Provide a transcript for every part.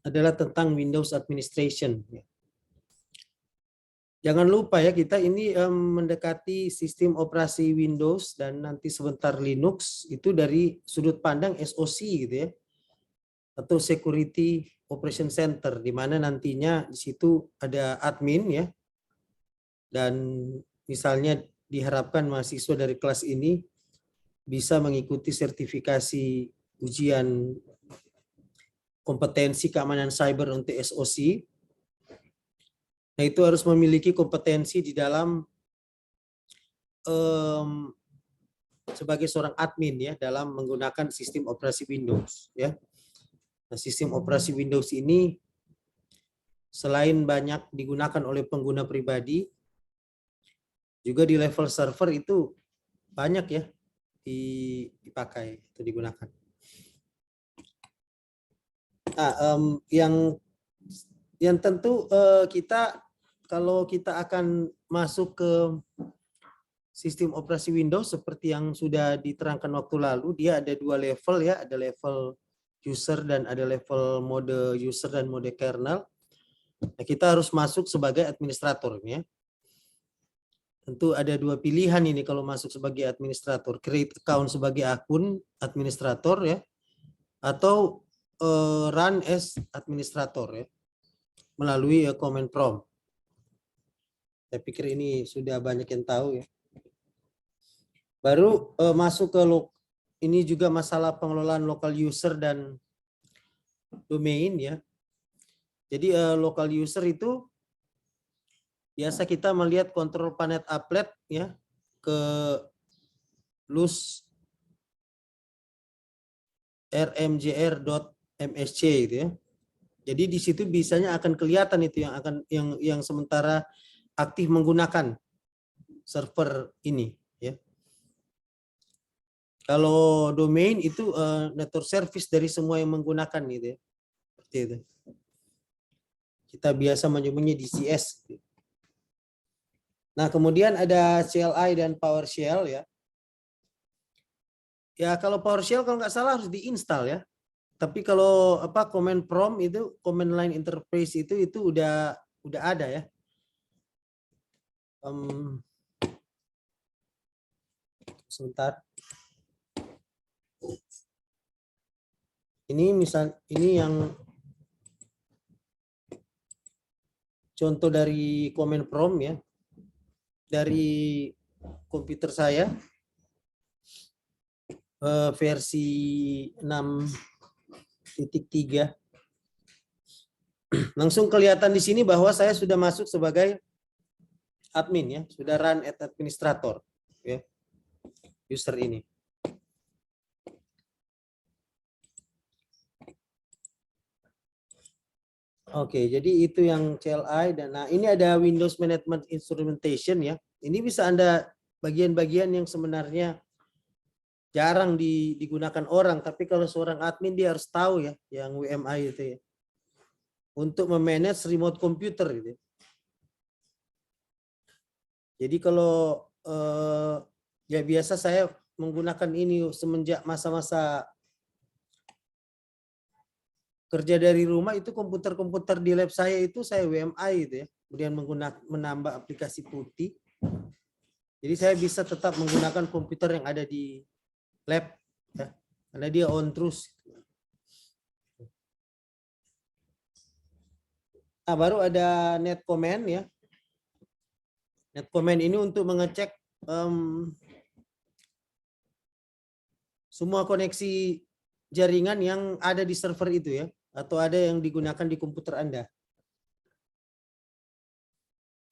adalah tentang Windows Administration. Jangan lupa ya, kita ini mendekati sistem operasi Windows dan nanti sebentar Linux itu dari sudut pandang SOC gitu ya, atau Security Operation Center, di mana nantinya di situ ada admin ya, dan misalnya diharapkan mahasiswa dari kelas ini bisa mengikuti sertifikasi ujian kompetensi keamanan cyber untuk SOC. Nah, itu harus memiliki kompetensi di dalam sebagai seorang admin ya, dalam menggunakan sistem operasi Windows ya. Nah, sistem operasi Windows ini selain banyak digunakan oleh pengguna pribadi, juga di level server itu banyak ya dipakai atau digunakan. Nah, yang tentu kita kalau kita akan masuk ke sistem operasi Windows seperti yang sudah diterangkan waktu lalu, dia ada dua level ya, ada level user dan ada level mode user dan mode kernel. Nah, kita harus masuk sebagai administrator ya. Tentu ada dua pilihan ini kalau masuk sebagai administrator, create account sebagai akun administrator ya, atau run as administrator ya, melalui command prompt. Saya pikir ini sudah banyak yang tahu ya. Baru masuk ke ini juga masalah pengelolaan local user dan domain ya. Jadi local user itu biasa kita melihat kontrol panet applet ya ke lus rmjr.msc itu ya. Jadi di situ biasanya akan kelihatan itu yang sementara aktif menggunakan server ini ya. Kalau domain itu network service dari semua yang menggunakan gitu ya. Seperti itu. Kita biasa menyebutnya DCS. Nah, kemudian ada CLI dan PowerShell ya. Ya, kalau PowerShell kalau nggak salah harus diinstal ya. Tapi kalau command prompt itu, command line interface itu udah ada ya. Sebentar. Ini yang contoh dari command prompt ya. Dari komputer saya versi 6.3. Langsung kelihatan di sini bahwa saya sudah masuk sebagai admin ya, sudah run as administrator ya, user ini. Oke, jadi itu yang CLI dan nah ini ada Windows Management Instrumentation ya. Ini bisa Anda bagian-bagian yang sebenarnya jarang digunakan orang, tapi kalau seorang admin dia harus tahu ya, yang WMI itu ya. Untuk memanage remote computer gitu. Jadi kalau ya biasa saya menggunakan ini semenjak masa-masa kerja dari rumah, itu komputer-komputer di lab saya itu saya WMI gitu ya. Kemudian menambah aplikasi putih. Jadi saya bisa tetap menggunakan komputer yang ada di lab ya, karena dia on terus. Nah, baru ada net command ya. Net command ini untuk mengecek semua koneksi jaringan yang ada di server itu ya, atau ada yang digunakan di komputer Anda.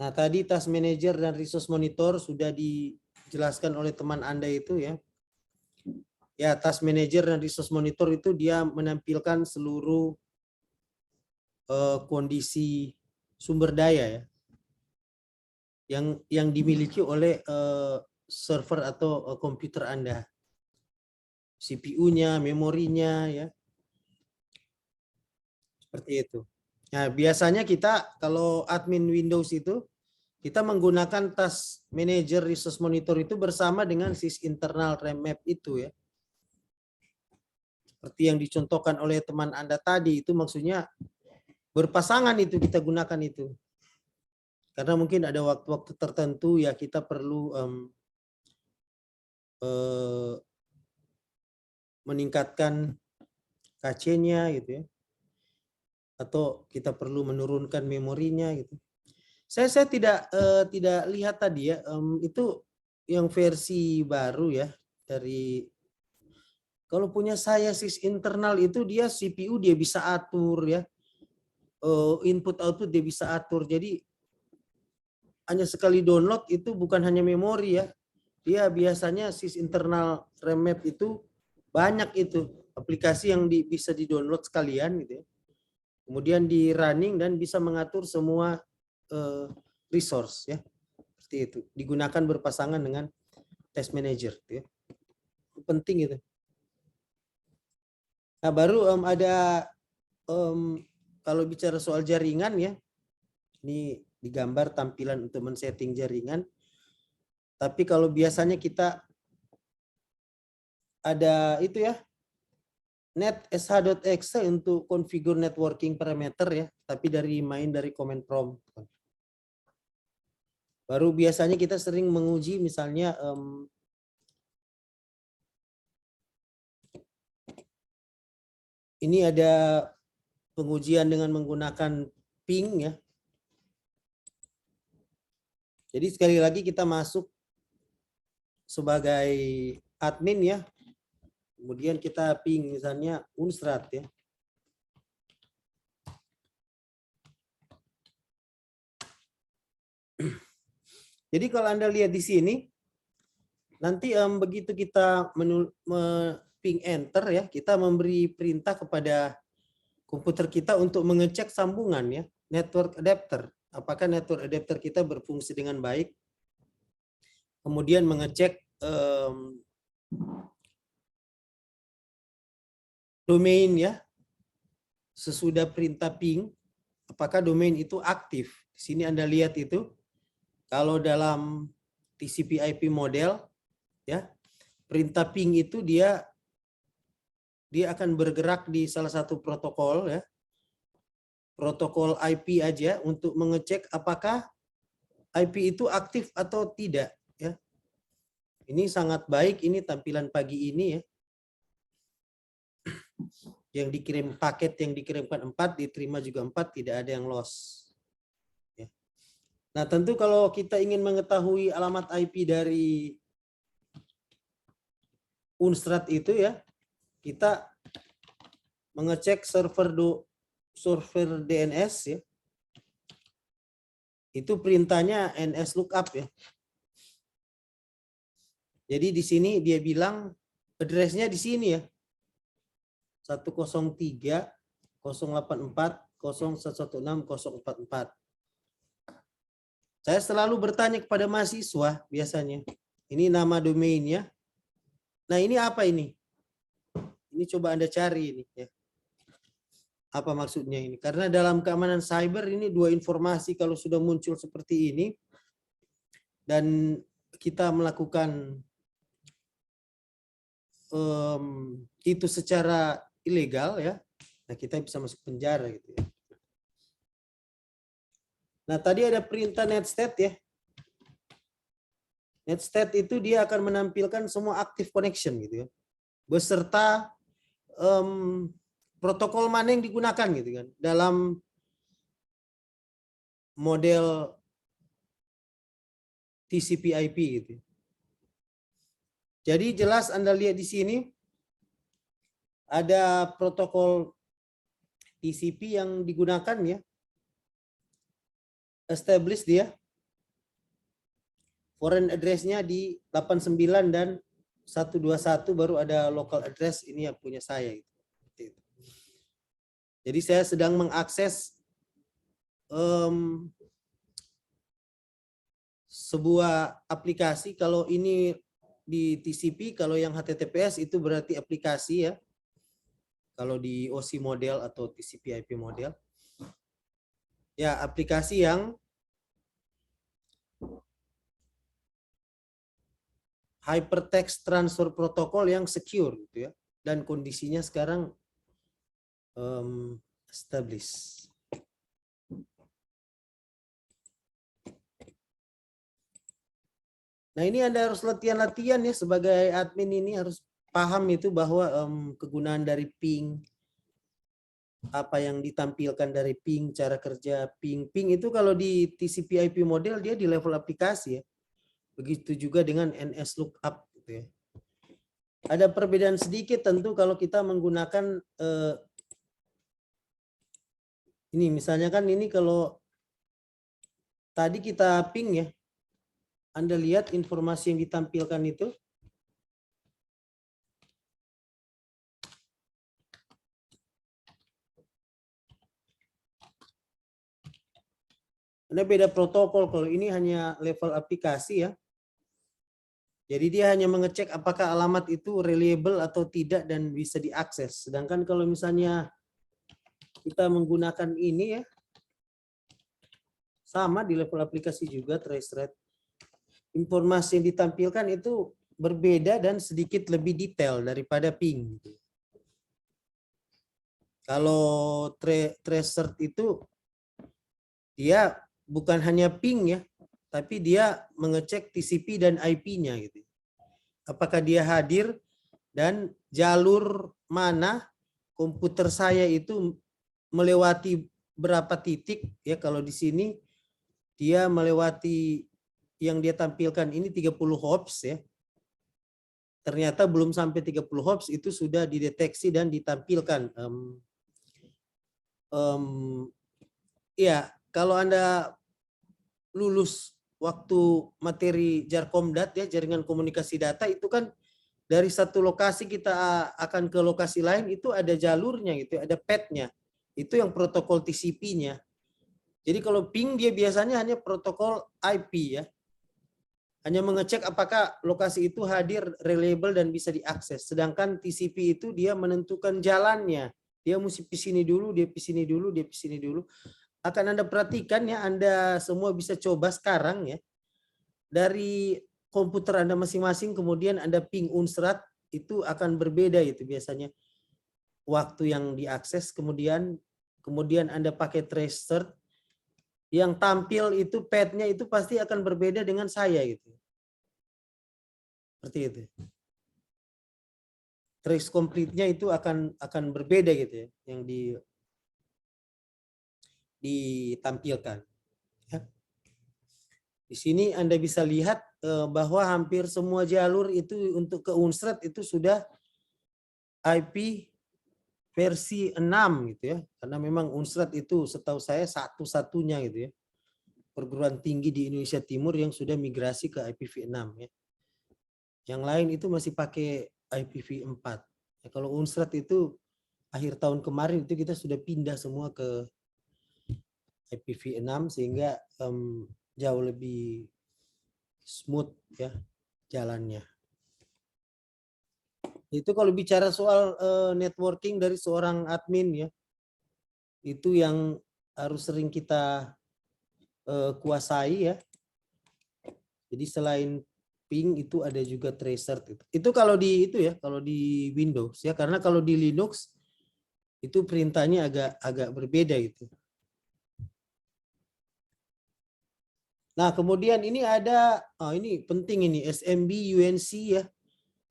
Nah, tadi task manager dan resource monitor sudah dijelaskan oleh teman Anda itu ya. Ya, task manager dan resource monitor itu dia menampilkan seluruh kondisi sumber daya ya, yang dimiliki oleh server atau komputer Anda. CPU-nya, memorinya ya. Seperti itu. Nah, biasanya kita kalau admin Windows itu kita menggunakan task manager resource monitor itu bersama dengan sys internal RAM map itu ya. Seperti yang dicontohkan oleh teman Anda tadi, itu maksudnya berpasangan itu kita gunakan itu. Karena mungkin ada waktu-waktu tertentu ya kita perlu meningkatkan KC-nya gitu ya. Atau kita perlu menurunkan memorinya gitu. Saya tidak lihat tadi ya, itu yang versi baru ya dari. Kalau punya saya sys internal itu dia CPU dia bisa atur ya, input output dia bisa atur. Jadi hanya sekali download itu bukan hanya memori ya, dia biasanya sys internal RAM map itu banyak itu aplikasi yang bisa di download sekalian gitu ya. Kemudian di running dan bisa mengatur semua resource ya, seperti itu. Digunakan berpasangan dengan test manager gitu ya. Itu penting itu. Nah baru ada kalau bicara soal jaringan ya, ini digambar tampilan untuk men-setting jaringan. Tapi kalau biasanya kita ada itu ya, net sh.exe untuk configure networking parameter ya, tapi main dari command prompt. Baru biasanya kita sering menguji misalnya ini ada pengujian dengan menggunakan ping ya. Jadi sekali lagi kita masuk sebagai admin ya. Kemudian kita ping misalnya Unstrat ya. Jadi kalau Anda lihat di sini nanti begitu kita ping enter ya, kita memberi perintah kepada komputer kita untuk mengecek sambungan ya, network adapter. Apakah network adapter kita berfungsi dengan baik? Kemudian mengecek domain ya. Sesudah perintah ping, apakah domain itu aktif? Di sini Anda lihat itu. Kalau dalam TCP/IP model ya, perintah ping itu dia akan bergerak di salah satu protokol ya. Protokol IP aja untuk mengecek apakah IP itu aktif atau tidak ya. Ini sangat baik, ini tampilan pagi ini ya. Yang dikirim paket yang dikirimkan 4 diterima juga 4, tidak ada yang loss. Ya. Nah, tentu kalau kita ingin mengetahui alamat IP dari Unstrat itu ya, kita mengecek server DNS ya. Itu perintahnya ns lookup ya. Jadi di sini dia bilang address-nya di sini ya. 103.084.016.044. Saya selalu bertanya kepada mahasiswa biasanya. Ini nama domainnya. Nah, ini apa ini? Ini coba Anda cari ini ya. Apa maksudnya ini? Karena dalam keamanan cyber ini dua informasi kalau sudah muncul seperti ini dan kita melakukan itu secara ilegal ya, nah kita bisa masuk penjara gitu ya. Nah tadi ada perintah netstat ya. Netstat itu dia akan menampilkan semua active connection gitu ya, beserta protokol mana yang digunakan gitu kan dalam model TCP/IP gitu. Jadi jelas Anda lihat di sini ada protokol TCP yang digunakan ya. Establish dia. Foreign address-nya di 89 dan 121, baru ada local address, ini yang punya saya. Jadi saya sedang mengakses sebuah aplikasi. Kalau ini di TCP, kalau yang HTTPS itu berarti aplikasi ya. Kalau di OC model atau TCP/IP model. Ya, aplikasi yang hypertext transfer protocol yang secure gitu ya. dan kondisinya sekarang established. Nah, ini Anda harus latihan-latihan ya sebagai admin, ini harus paham itu bahwa kegunaan dari ping, apa yang ditampilkan dari ping, cara kerja ping. Ping itu kalau di TCP/IP model dia di level aplikasi ya. Begitu juga dengan NS lookup gitu ya. Ada perbedaan sedikit tentu kalau kita menggunakan ini misalnya kan ini kalau tadi kita ping ya. Anda lihat informasi yang ditampilkan itu. Ini beda protokol, kalau ini hanya level aplikasi ya. Jadi dia hanya mengecek apakah alamat itu reliable atau tidak dan bisa diakses. Sedangkan kalau misalnya kita menggunakan ini ya, sama di level aplikasi juga trace rate. Informasi yang ditampilkan itu berbeda dan sedikit lebih detail daripada ping. Kalau tracer itu dia bukan hanya ping ya, tapi dia mengecek TCP dan IP-nya gitu. Apakah dia hadir dan jalur mana komputer saya itu melewati berapa titik ya. Kalau di sini dia melewati yang dia tampilkan ini 30 hops ya. Ternyata belum sampai 30 hops itu sudah dideteksi dan ditampilkan. Ya, kalau Anda lulus waktu materi Jarkomdat ya, jaringan komunikasi data, itu kan dari satu lokasi kita akan ke lokasi lain itu ada jalurnya gitu, ada path-nya. Itu yang protokol TCP-nya. Jadi kalau ping dia biasanya hanya protokol IP ya. Hanya mengecek apakah lokasi itu hadir, reliable dan bisa diakses. Sedangkan TCP itu dia menentukan jalannya. Dia mesti pisini dulu, dia pisini dulu, dia pisini dulu. Akan Anda perhatikan ya, Anda semua bisa coba sekarang ya. Dari komputer Anda masing-masing, kemudian Anda ping Unsrat, itu akan berbeda itu biasanya. Waktu yang diakses, kemudian Anda pakai tracer, yang tampil itu path-nya itu pasti akan berbeda dengan saya gitu. Seperti itu. Trace complete-nya itu akan berbeda gitu ya, yang ditampilkan. Ya. Di sini Anda bisa lihat bahwa hampir semua jalur itu untuk ke Unsrat itu sudah IP versi 6 gitu ya. Karena memang Unsrat itu setahu saya satu-satunya gitu ya, perguruan tinggi di Indonesia Timur yang sudah migrasi ke IPv6 ya. Yang lain itu masih pakai IPv4. Ya, kalau Unsrat itu akhir tahun kemarin itu kita sudah pindah semua ke IPv6 sehingga jauh lebih smooth ya jalannya. Itu kalau bicara soal networking dari seorang admin ya, itu yang harus sering kita kuasai ya. Jadi selain ping itu ada juga tracer itu. Itu kalau di itu ya, kalau di Windows ya, karena kalau di Linux itu perintahnya agak berbeda itu. Nah, kemudian ini ada ini penting ini SMB UNC ya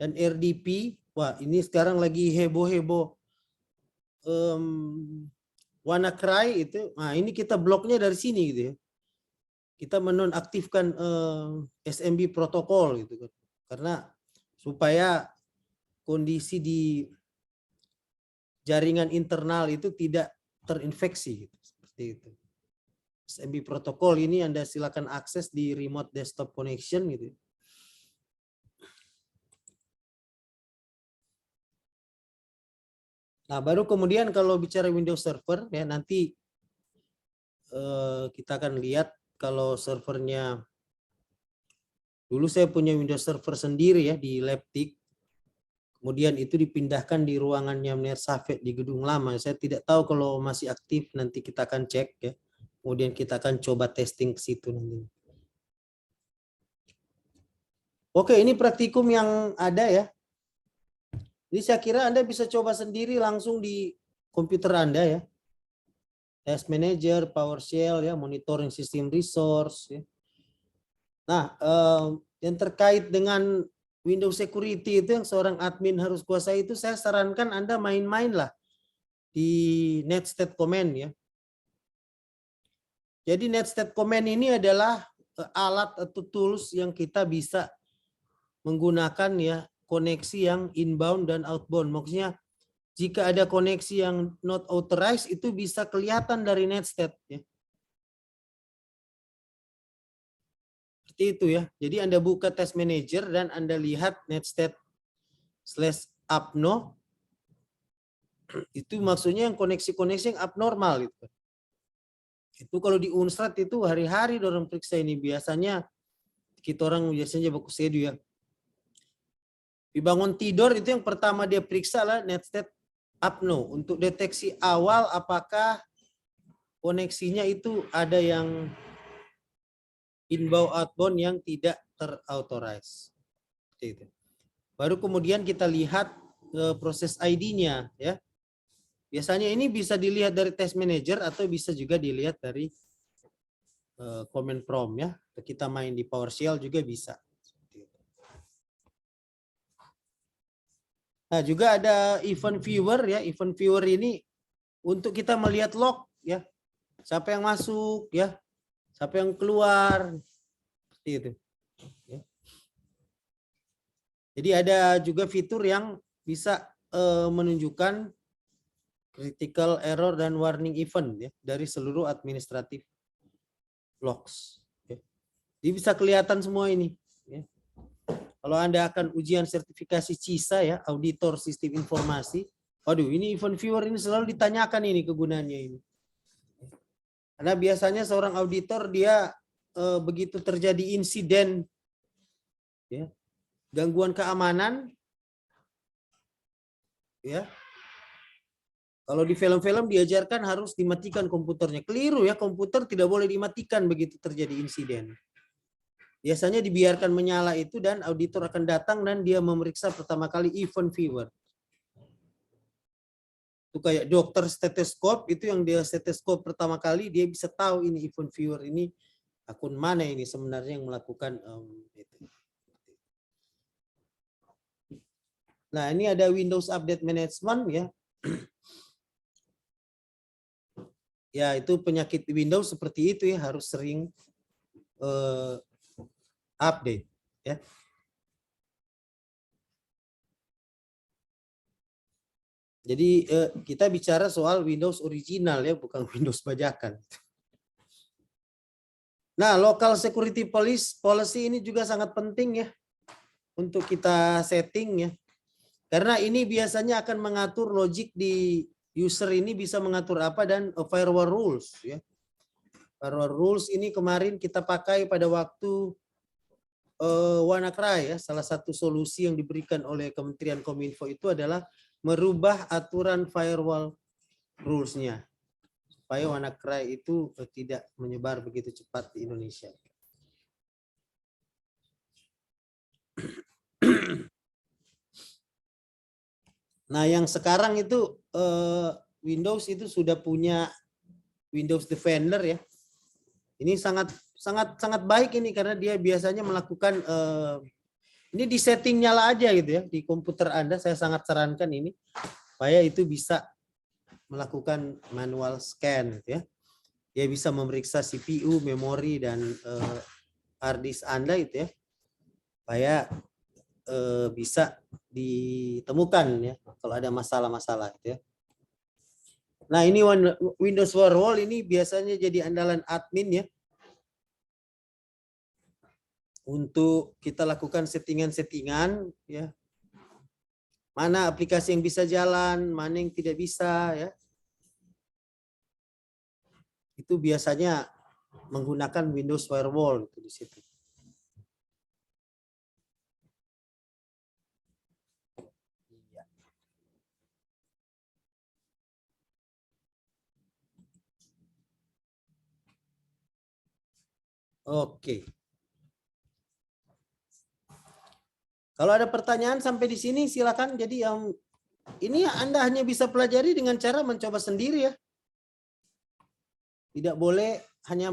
dan RDP. Wah, ini sekarang lagi heboh-heboh WannaCry itu. Nah, ini kita bloknya dari sini gitu ya. Kita menonaktifkan SMB protokol gitu kan. Karena supaya kondisi di jaringan internal itu tidak terinfeksi gitu. Seperti itu. SMB protokol ini Anda silakan akses di remote desktop connection gitu. Nah, baru kemudian kalau bicara Windows Server ya nanti kita akan lihat kalau servernya. Dulu saya punya Windows Server sendiri ya di Leptic. Kemudian itu dipindahkan di ruangannya Mner Safet di gedung lama. Saya tidak tahu kalau masih aktif, nanti kita akan cek ya. Kemudian kita akan coba testing ke situ nanti. Oke, ini praktikum yang ada ya. Jadi saya kira Anda bisa coba sendiri langsung di komputer Anda ya. Task Manager, PowerShell ya, monitoring sistem resource ya. Nah, yang terkait dengan Windows Security itu yang seorang admin harus kuasai itu, saya sarankan Anda main-main lah di Netstate Command ya. Jadi Netstate Command ini adalah alat atau tools yang kita bisa menggunakan ya koneksi yang inbound dan outbound. Maksudnya jika ada koneksi yang not authorized itu bisa kelihatan dari Netstate ya. Seperti itu ya. Jadi Anda buka Task Manager dan Anda lihat Netstate/apno, itu maksudnya yang koneksi-koneksi yang abnormal itu. Itu kalau di Unstrat itu hari-hari dorong periksa ini, biasanya kita orang biasanya baku sedu ya. Dibangun tidur itu yang pertama dia periksa lah Netstate/apno untuk deteksi awal apakah koneksinya itu ada yang inbound outbound yang tidak terauthorize. Itu. Baru kemudian kita lihat proses ID-nya ya. Biasanya ini bisa dilihat dari Task Manager atau bisa juga dilihat dari command prompt ya. Kita main di PowerShell juga bisa. Nah, juga ada event viewer ya. Event viewer ini untuk kita melihat log ya. Siapa yang masuk ya. Siapa yang keluar. Seperti itu. Ya. Jadi ada juga fitur yang bisa menunjukkan critical error dan warning event ya dari seluruh administratif logs. Ya. Jadi bisa kelihatan semua ini. Ya. Kalau Anda akan ujian sertifikasi CISA ya, auditor sistem informasi, waduh ini event viewer ini selalu ditanyakan ini kegunaannya ini. Karena biasanya seorang auditor dia begitu terjadi insiden ya, gangguan keamanan ya. Kalau di film-film diajarkan harus dimatikan komputernya. Keliru ya, komputer tidak boleh dimatikan begitu terjadi insiden. Biasanya dibiarkan menyala itu dan auditor akan datang dan dia memeriksa pertama kali event viewer. Itu kayak dokter stetoskop, itu yang dia stetoskop pertama kali dia bisa tahu ini event viewer ini akun mana ini sebenarnya yang melakukan itu. Nah, ini ada Windows Update Management ya. Ya, itu penyakit Windows seperti itu ya, harus sering update ya. Jadi kita bicara soal Windows original ya, bukan Windows bajakan. Nah, local security policy ini juga sangat penting ya untuk kita setting ya. Karena ini biasanya akan mengatur logik di user ini bisa mengatur apa dan firewall rules ya. Firewall rules ini kemarin kita pakai pada waktu WannaCry ya. Salah satu solusi yang diberikan oleh Kementerian Kominfo itu adalah merubah aturan firewall rules-nya supaya WannaCry itu tidak menyebar begitu cepat di Indonesia. Nah, yang sekarang itu Windows itu sudah punya Windows Defender ya. Ini sangat baik ini karena dia biasanya melakukan ini di setting nyala aja gitu ya di komputer Anda. Saya sangat sarankan ini supaya itu bisa melakukan manual scan gitu ya. Dia bisa memeriksa CPU, memori dan hard disk Anda itu ya. Supaya bisa ditemukan ya kalau ada masalah-masalah gitu ya. Nah, ini Windows Firewall ini biasanya jadi andalan admin ya. Untuk kita lakukan settingan-settingan ya. Mana aplikasi yang bisa jalan, mana yang tidak bisa ya. Itu biasanya menggunakan Windows Firewall itu di situ. Oke. Kalau ada pertanyaan sampai di sini silakan. Jadi yang ini Anda hanya bisa pelajari dengan cara mencoba sendiri ya. Tidak boleh hanya